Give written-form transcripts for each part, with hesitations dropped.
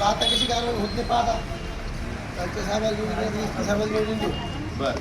आता कशी कारवाई होत नाही पाहता कालच्या साहेबाला निवडून देऊ बरं.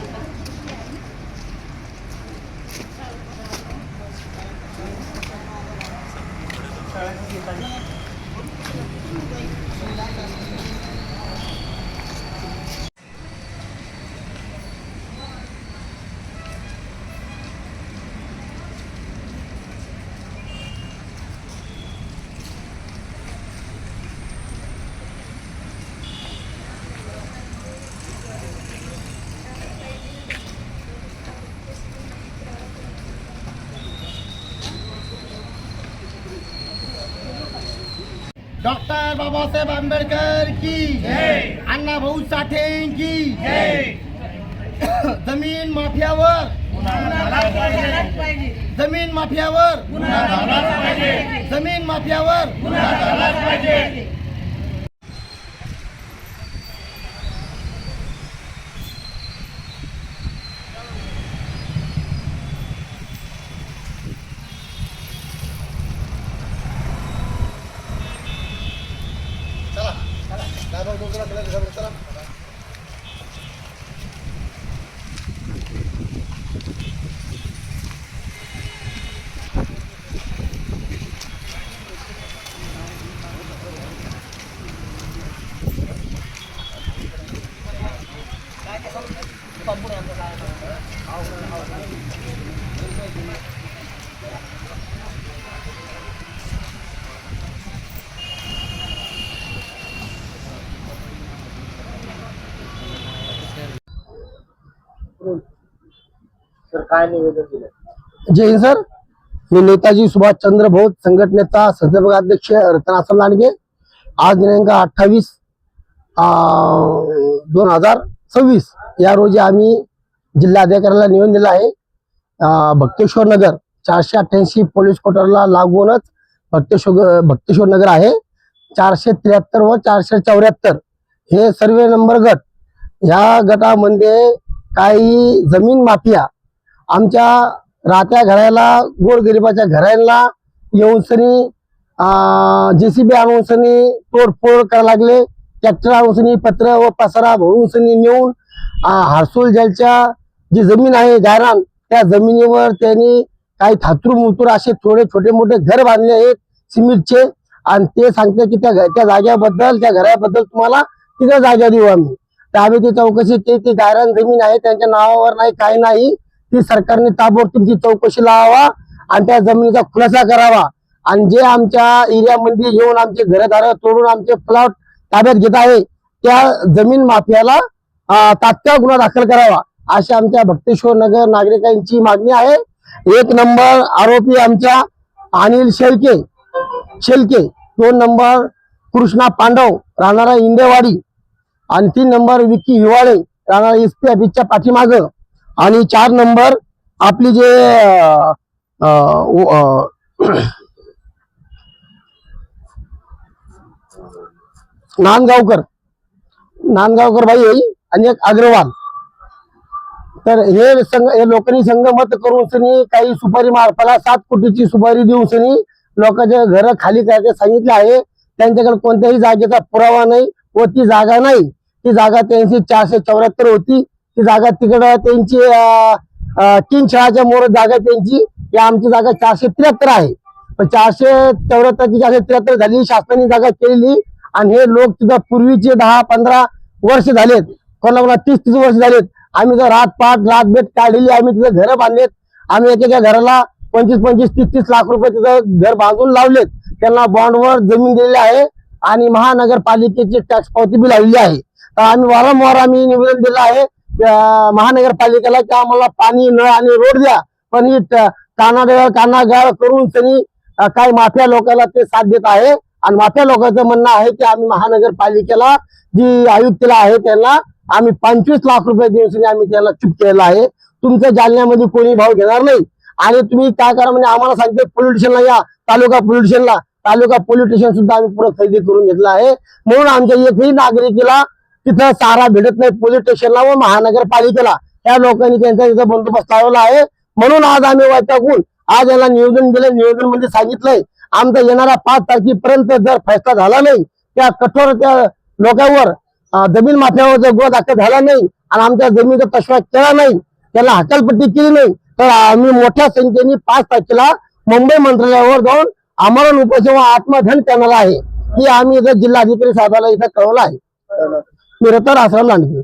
डॉक्टर बाबासाहेब आंबेडकर की जय, अण्णा भाऊ साठे की जय. जमीन माफियावर जमीन माफियावर जमीन माफियावर चला. सर काय निवेदन दिलं? जय हिंद सर. मी नेताजी सुभाषचंद्र बोस संघटनेचा अध्यक्ष रतनासर लांडगे. आज दिनांक 28/2026 या रोजी आम्ही जिल्हाधिकाऱ्याला निवेदन दिलं आहे. भक्तेश्वर नगर 488 पोलीस क्वार्टरला लागूनच भक्तेश्वर नगर आहे. 473 व 474 हे सर्वे नंबर गट. या गटामध्ये काही जमीन माफिया आमच्या राहत्या घराला गोरगरिबाच्या घराला येऊन सनी JCB आणून सनी तोडफोड करायला लागले. ट्रॅक्टर आणून सनी पत्र व पसारा भरून सनी नेऊन हर्सुल जेलच्या जी जमीन आहे गायरान त्या जमिनीवर त्यांनी काही थातूर मुतूर असे थोडे छोटे मोठे घर बांधले आहेत सिमेंटचे. आणि ते सांगते की त्या जागेबद्दल त्या घराबद्दल तुम्हाला तिथे जागा देऊ आम्ही. तर आम्ही ती चौकशी केली. ती गायरान जमीन आहे त्यांच्या नावावर नाही काही नाही. ती सरकारने ताबडतोब ती चौकशी लावावा आणि त्या जमिनीचा खुलासा करावा. आणि जे आमच्या एरियामध्ये येऊन आमचे घरदार तोडून आमचे प्लॉट ताब्यात घेत आहे त्या जमीन माफियाला तात्काळ गुन्हा दाखल करावा अशी आमच्या भक्तेश्वर नगर नागरिकांची मागणी आहे. 1 नंबर आरोपी आमच्या अनिल शेळके. 2 नंबर कृष्णा पांडव राहणारा इंदेवाडी आणि 3 नंबर विक्की हिवाळे राहणारा SP ऑफिसच्या पाठीमाग आणि 4 नंबर आपली जे नांदगावकर बाई आणि एक अग्रवाल. तर हे लोकांनी संगमत करून सनी काही सुपारी मार्फाला 7 कोटीची सुपारी देऊन सनी लोकांचे घर खाली करायचे सांगितले आहे. त्यांच्याकडे कोणत्याही जागेचा पुरावा नाही व ती जागा नाही. ती जागा त्यांची 474 होती. ती जागा तिकडं त्यांची किंग शाळाच्या मोर जागा त्यांची. या आमची जागा 473 आहे. पण 474 ची 473 झाली शासनाने जागा केलेली. आणि हे लोक तिथं पूर्वीचे 10-15 वर्ष झालेत, कोणाला 30-30 वर्ष झालेत. आम्ही जर रातबेट काढलेली. आम्ही तिथं घरं बांधलेत. आम्ही एकेका घराला 25-30 लाख रुपये तिथं घर बांधून लावलेत. त्यांना बॉन्डवर जमीन दिलेली आहे आणि महानगरपालिकेची टॅक्स पावती बी लावलेली आहे. तर आम्ही वारंवार निवेदन दिलं आहे महानगरपालिकेला की आम्हाला पाणी नळ आणि रोड द्या. पण ही कानागाळ करून त्यांनी काही माफिया लोकांना ते साथ देत आहे. आणि माफिया लोकांचं म्हणणं आहे की आम्ही महानगरपालिकेला जी आयुक्तला आहे त्यांना आम्ही 25 लाख रुपये देऊन आम्ही त्याला चूक केलेला आहे. तुमच्या जालन्यामध्ये कोणी भाव घेणार नाही. आणि तुम्ही काय करा म्हणजे आम्हाला सांगते पोलिटिशियनला या तालुका पोलिटिशियन सुद्धा आम्ही पुढे खरेदी करून घेतला आहे. म्हणून आमच्या एकही नागरिकीला तिथं चारा भेटत नाही. पोलीस स्टेशनला व महानगरपालिकेला या लोकांनी त्यांचा तिथं बंदोबस्त लावला आहे. म्हणून आज आम्ही वैतागून आज याला निवेदन दिलं. निवेदन मध्ये सांगितलंय आमचा येणाऱ्या 5 तारखेपर्यंत जर फैसला झाला नाही त्या कठोर त्या लोकांवर जमीन माफियावर जर गुन्हा दाखल झाला नाही आणि आमच्या जमिनीचा तस्वा केला नाही, त्याला हकालपट्टी केली नाही, तर आम्ही मोठ्या संख्येने 5 तारखेला मुंबई मंत्रालयावर जाऊन आमरण उपोषण व आत्मधन करणार आहे. ही आम्ही इथं जिल्हाधिकारी साहेबाला इथं कळवलं आहे. मी रत्न आसराम लांडगे.